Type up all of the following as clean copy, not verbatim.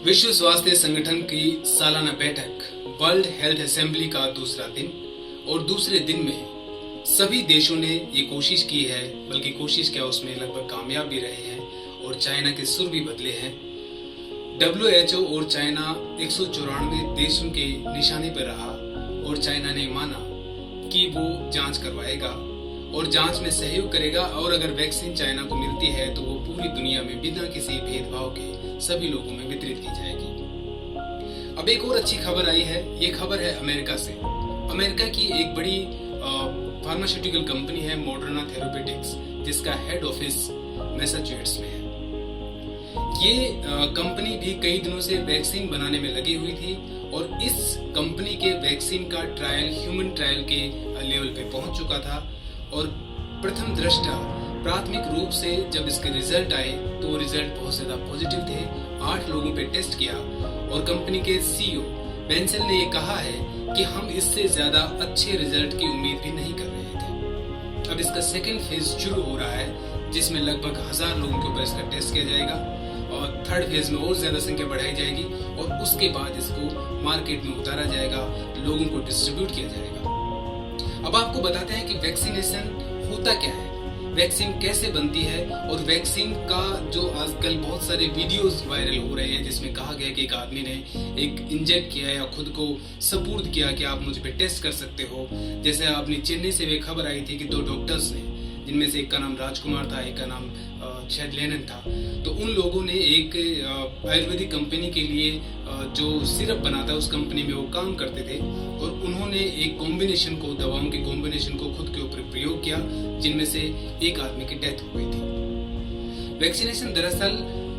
विश्व स्वास्थ्य संगठन की सालाना बैठक वर्ल्ड हेल्थ असेंबली का दूसरा दिन और दूसरे दिन में सभी देशों ने ये कोशिश की है, बल्कि कोशिश क्या उसमें लगभग कामयाब भी रहे हैं और चाइना के सुर भी बदले हैं। WHO और चाइना 194 देशों के निशाने पर रहा और चाइना ने माना कि वो जांच करवाएगा और जांच में सहयोग करेगा और अगर वैक्सीन चाइना को मिलती है तो वो पूरी दुनिया में बिना किसी भेदभाव के सभी लोगों में वितरित की जाएगी। अब एक और अच्छी खबर आई है। ये खबर है अमेरिका से। अमेरिका की एक बड़ी फार्मास्यूटिकल कंपनी है मॉडर्ना थेरेप्यूटिक्स, जिसका हेड ऑफिस मैसाचुसेट्स में है। ये कंपनी भी कई दिनों से वैक्सीन बनाने में लगी हुई थी और इस कंपनी के वैक्सीन का ट्रायल ह्यूमन ट्रायल के लेवल पे पहुंच चुका था और प्रथम दृष्टा प्राथमिक रूप से जब इसके रिजल्ट आए तो रिजल्ट बहुत ज्यादा पॉजिटिव थे। 8 लोगों पे टेस्ट किया और कंपनी के CEO बेंसेल ने ये कहा है कि हम इससे ज्यादा अच्छे रिजल्ट की उम्मीद भी नहीं कर रहे थे। अब इसका सेकेंड फेज शुरू हो रहा है जिसमें लगभग 1000 लोगों के ऊपर इसका टेस्ट किया जाएगा और थर्ड फेज में और ज्यादा संख्या बढ़ाई जाएगी और उसके बाद इसको मार्केट में उतारा जाएगा, लोगों को डिस्ट्रीब्यूट किया जाएगा। अब आपको बताते हैं कि वैक्सीनेशन होता क्या है, वैक्सीन कैसे बनती है और वैक्सीन का जो आजकल बहुत सारे वीडियोस वायरल हो रहे हैं जिसमें कहा गया कि एक आदमी ने एक इंजेक्ट किया या खुद को सपुर्द किया कि आप मुझ पे टेस्ट कर सकते हो। जैसे आपने चेन्नई से भी खबर आई थी कि 2 डॉक्टर्स ने, जिनमें से एक का नाम राजकुमार था, एक का नाम शायद लेनन था, तो उन लोगों ने एक आयुर्वेदिक कंपनी के लिए जो सिरप बनाता है उस कंपनी में वो काम करते थे और उन्होंने एक कॉम्बिनेशन को, दवाओं के कॉम्बिनेशन को खुद के ऊपर प्रयोग किया, जिनमें से एक आदमी की डेथ हो गई थी। वैक्सीनेशन दरअसल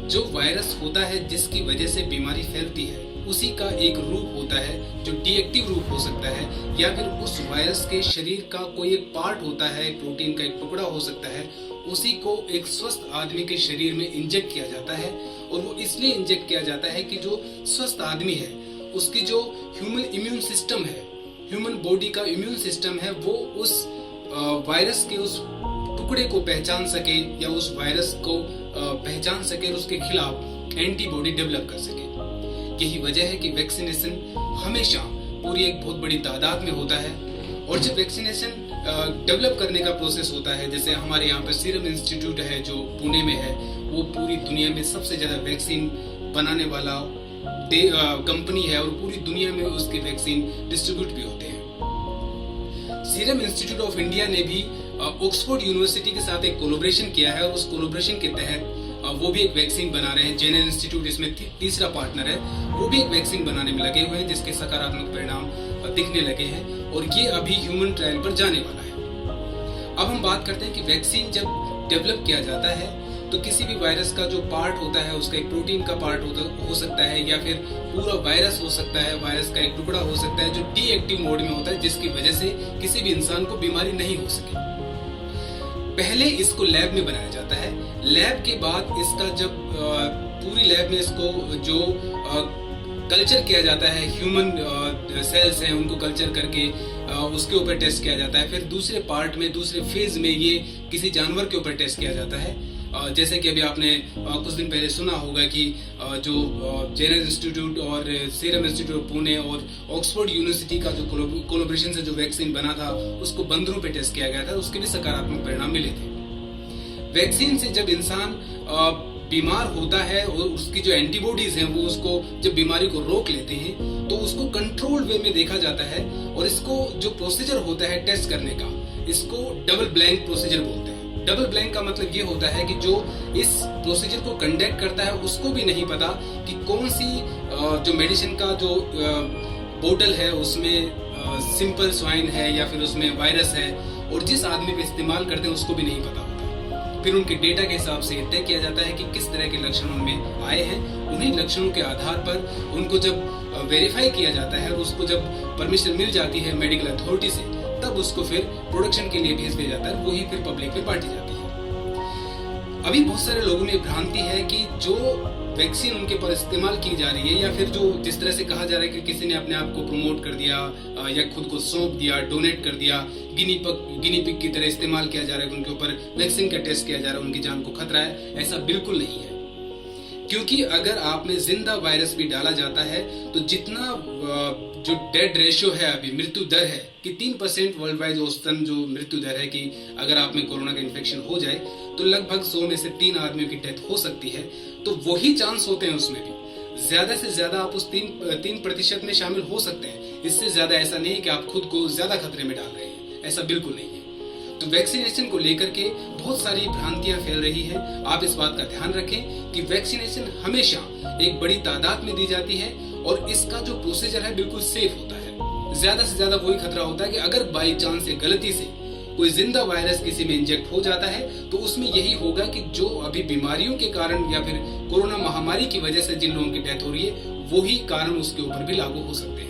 जो वायरस होता है जिसकी वजह से बीमारी फैलती है उसी का एक रूप होता है जो डीएक्टिव रूप हो सकता है या फिर उस वायरस के शरीर का कोई एक पार्ट होता है, प्रोटीन का एक टुकड़ा हो सकता है, उसी को एक स्वस्थ आदमी के शरीर में इंजेक्ट किया जाता है और वो इसलिए इंजेक्ट किया जाता है कि जो स्वस्थ आदमी है उसकी जो ह्यूमन इम्यून सिस्टम है, ह्यूमन बॉडी का इम्यून सिस्टम है, वो उस वायरस के उस टुकड़े को पहचान सके या उस वायरस को पहचान सके और उसके खिलाफ एंटीबॉडी डेवलप कर सके। यही वजह है कि वैक्सीनेशन हमेशा पूरी एक बहुत बड़ी तादाद में होता है और जब वैक्सीनेशन डेवलप करने का प्रोसेस होता है, जैसे हमारे यहाँ पर सीरम इंस्टीट्यूट है जो पुणे में है, वो पूरी दुनिया में सबसे ज्यादा वैक्सीन बनाने वाला कंपनी है और पूरी दुनिया में उसके वैक्सीन डिस्ट्रीब्यूट भी होते हैं। सीरम इंस्टीट्यूट ऑफ इंडिया ने भी ऑक्सफोर्ड यूनिवर्सिटी के साथ एक कोलैबोरेशन किया है और उस कोलैबोरेशन के तहत वो भी एक वैक्सीन बना रहे हैं। जेनर इंस्टीट्यूट इसमें तीसरा पार्टनर है, वो भी एक वैक्सीन बनाने में लगे हुए हैं जिसके सकारात्मक परिणाम दिखने लगे हैं और ये अभी ह्यूमन ट्रायल पर जाने वाला है। अब हम बात करते हैं कि वैक्सीन जब डेवलप किया जाता है तो किसी भी वायरस का जो पार्ट होता है उसका एक प्रोटीन का पार्ट हो सकता है या फिर पूरा वायरस हो सकता है, वायरस का एक टुकड़ा हो सकता है जो डीएक्टिव मोड में होता है, जिसकी वजह से किसी भी इंसान को बीमारी नहीं हो सके। पहले इसको लैब में बनाया जाता है, लैब के बाद इसका जब पूरी लैब में इसको जो कल्चर किया जाता है, ह्यूमन सेल्स हैं उनको कल्चर करके उसके ऊपर टेस्ट किया जाता है। फिर दूसरे पार्ट में, दूसरे फेज में ये किसी जानवर के ऊपर टेस्ट किया जाता है। जैसे कि अभी आपने कुछ दिन पहले सुना होगा कि जो जेनर इंस्टीट्यूट और सीरम इंस्टीट्यूट पुणे और ऑक्सफोर्ड यूनिवर्सिटी का जो कोलैबोरेशन से जो वैक्सीन बना था उसको बंदरों पे टेस्ट किया गया था, उसके भी सकारात्मक परिणाम मिले थे। वैक्सीन से जब इंसान बीमार होता है और उसकी जो एंटीबॉडीज हैं वो उसको जब बीमारी को रोक लेते हैं तो उसको कंट्रोल वे में देखा जाता है और इसको जो प्रोसीजर होता है टेस्ट करने का, इसको डबल ब्लाइंड प्रोसीजर बोलते हैं। डबल ब्लाइंड का मतलब ये होता है कि जो इस प्रोसीजर को कंडक्ट करता है उसको भी नहीं पता कि कौन सी जो मेडिसिन का जो बोतल है उसमें सिंपल स्वाइन है या फिर उसमें वायरस है, और जिस आदमी पे इस्तेमाल करते हैं उसको भी नहीं पता होता। फिर उनके डेटा के हिसाब से तय किया जाता है कि किस तरह के लक्षण उनमें आए हैं। उन्हीं लक्षणों के आधार पर उनको जब वेरीफाई किया जाता है और उसको जब परमिशन मिल जाती है मेडिकल अथॉरिटी से, तब उसको फिर प्रोडक्शन के लिए भेज दिया जाता है, वही फिर पब्लिक में बांटी जाती है। अभी बहुत सारे लोगों में भ्रांति है कि जो वैक्सीन उनके पर इस्तेमाल की जा रही है या फिर जो जिस तरह से कहा जा रहा है कि किसी ने अपने आप को प्रमोट कर दिया या खुद को सौंप दिया, डोनेट कर दिया, गिनी पिग की तरह इस्तेमाल किया जा रहा है, उनके ऊपर वैक्सीन का टेस्ट किया जा रहा है, उनकी जान को खतरा है, ऐसा बिल्कुल नहीं है। क्योंकि अगर आप में जिंदा वायरस भी डाला जाता है तो जितना जो डेड रेशियो है, अभी मृत्यु दर है कि 3% वर्ल्ड वाइड औसतन जो मृत्यु दर है कि अगर आप में कोरोना का इन्फेक्शन हो जाए तो लगभग 100 में से 3 आदमियों की डेथ हो सकती है। तो वही चांस होते हैं उसमें भी, ज्यादा से ज्यादा आप उस 3% में शामिल हो सकते हैं। इससे ज्यादा ऐसा नहीं है कि आप खुद को ज्यादा खतरे में डाल रहे हैं, ऐसा बिल्कुल नहीं है। तो वैक्सीनेशन को लेकर के बहुत सारी भ्रांतियां फैल रही है। आप इस बात का ध्यान रखें कि वैक्सीनेशन हमेशा एक बड़ी तादाद में दी जाती है और इसका जो प्रोसीजर है बिल्कुल सेफ होता है। ज्यादा से ज्यादा वही खतरा होता है कि अगर बाई चांस से गलती से कोई जिंदा वायरस किसी में इंजेक्ट हो जाता है तो उसमें यही होगा कि जो अभी बीमारियों के कारण या फिर कोरोना महामारी की वजह से जिन लोगों की डेथ हो रही है वही कारण उसके ऊपर भी लागू हो सकते हैं।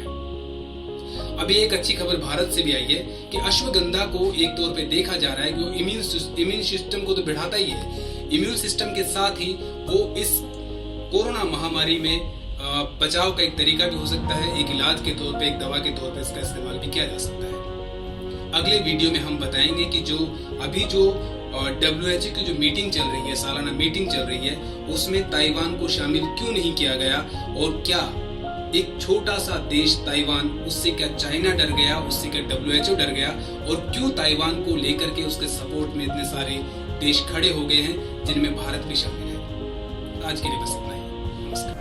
अभी एक अच्छी खबर भारत से भी आई है कि अश्वगंधा को एक तौर पे देखा जा रहा है कि वो इम्यून सिस्टम को तो बढ़ाता ही है, इम्यून सिस्टम के साथ ही वो इस कोरोना महामारी में बचाव का एक तरीका भी हो सकता है, एक इलाज के तौर पे, एक दवा के तौर पे इसका इस्तेमाल भी किया जा सकता है। अगले वीडियो में हम बताएंगे कि जो WHO की जो मीटिंग चल रही है, सालाना मीटिंग चल रही है, उसमें ताइवान को शामिल क्यों नहीं किया गया और क्या एक छोटा सा देश ताइवान, उससे क्या चाइना डर गया, उससे क्या WHO डर गया और क्यों ताइवान को लेकर के उसके सपोर्ट में इतने सारे देश खड़े हो गए हैं जिनमें भारत भी शामिल है। आज के लिए बस इतना ही। नमस्कार।